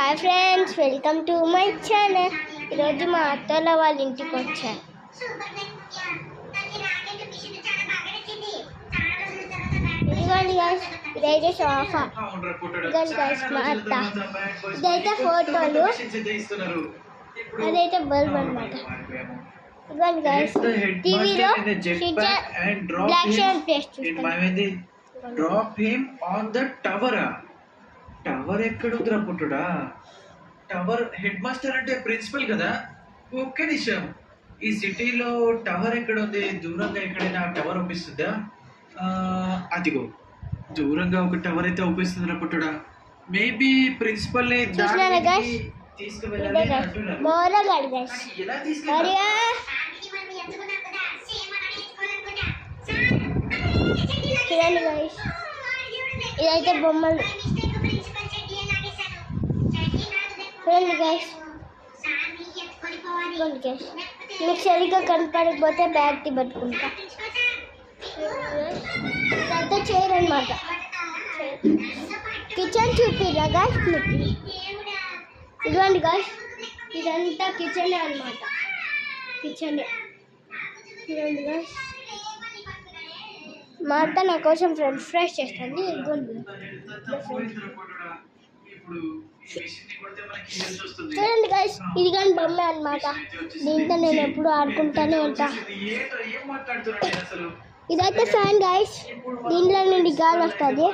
Hi friends, welcome to my channel. ఈరోజు మా అత్తల వాళ్ళ ఇంటికి వచ్చాను. ఇదిగోండి గైస్, ఇదైతే సోఫా. ఇదిగోండి గైస్ మా అత్త. ఇదైతే ఫోటోలు, అదైతే బల్బ్ అనమాట. ఇదిగోండి గైస్, టీవీలో బ్లాక్ షాండ్ ప్లేస్ చూస్తాను. Drop him on the tower. Tower ఎక్కడుందిరా పుట్టుడా? టవర్ హెడ్ మాస్టర్ అంటే ప్రిన్సిపల్ కదా. ఒక్క నిమిషం, ఈ సిటీలో టవర్ ఎక్కడ ఉంది? దూరంగా ఎక్కడైనా టవర్ ఒప్పిస్తుందా? అదిగో దూరంగా ఒక టవర్ అయితే ఒప్పిస్తుందిరా పుట్టుడా. మేబీ ప్రిన్సిపల్ తీసుకువెళ్ళాలి అంటున్నారు. ఎలా తీసుకెళ్ళాలి? చూడండి గైస్, ఇదైతే బొమ్మలు. చూడండి గైస్, మీకు సరిగ్గా కనపడకపోతే బ్యాగ్ పట్టుకుంటా. ఇదంతా చైర్ అనమాట. కిచెన్ చూపిరా గైస్ మీకు. ఇదిగోండి గైస్, ఇదంతా కిచెనే అనమాట. కిచెనే చూడండి గైస్. మా అత్త నా కోసం ఫ్రెష్ చేస్తుంది. చూడండి గైస్, ఇది కానీ బొమ్మ అనమాట. దీంతో నేను ఎప్పుడు ఆడుకుంటానే ఉంటా. ఇదైతే ఫ్యాన్ గైస్, దీంట్లో నుండి గాలి వస్తుంది.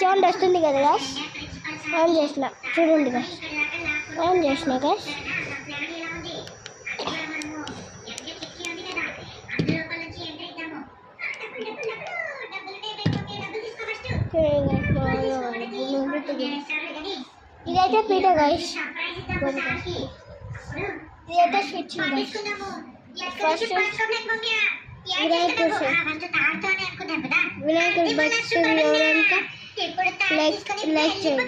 సౌండ్ వస్తుంది కదా గైస్. ఆన్ చేసిన, చూడండి గైస్, ఆన్ చేసిన గైస్. ఇదైతే పీట గైస్. ఇదైతే స్విచ్ గైస్. ఫస్ట్ వినాయకుడి భక్తులు ఎవరంటే లైక్ చేయండి.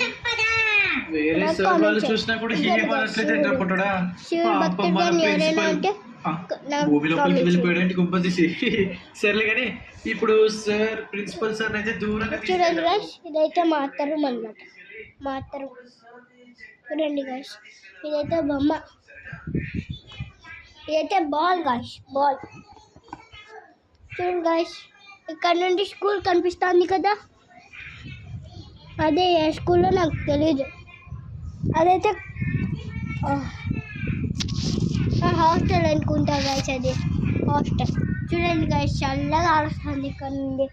శివుని భక్తుడు ఎవరైనా అంటే సర్లే కానీ ఇప్పుడు సార్ ప్రిన్సిపల్ సార్ అయితే దూరంగా చూడండి గైస్. ఇదైతే మా అత్త రూమ్ అనమాట. మా అత్త రూమ్ చూడండి గైస్. ఇదైతే బొమ్మ. ఇదైతే బాల్ గైస్, బాల్. చూడండి గైస్, ఇక్కడ నుండి స్కూల్ కనిపిస్తుంది కదా. అదే ఏ స్కూల్లో నాకు తెలీదు. అదైతే హాస్టల్ అనుకుంటా గైస్. అది హాస్టల్. చూడండి గైస్, చల్లగా ఆడుస్తుంది ఇక్కడ నుండి.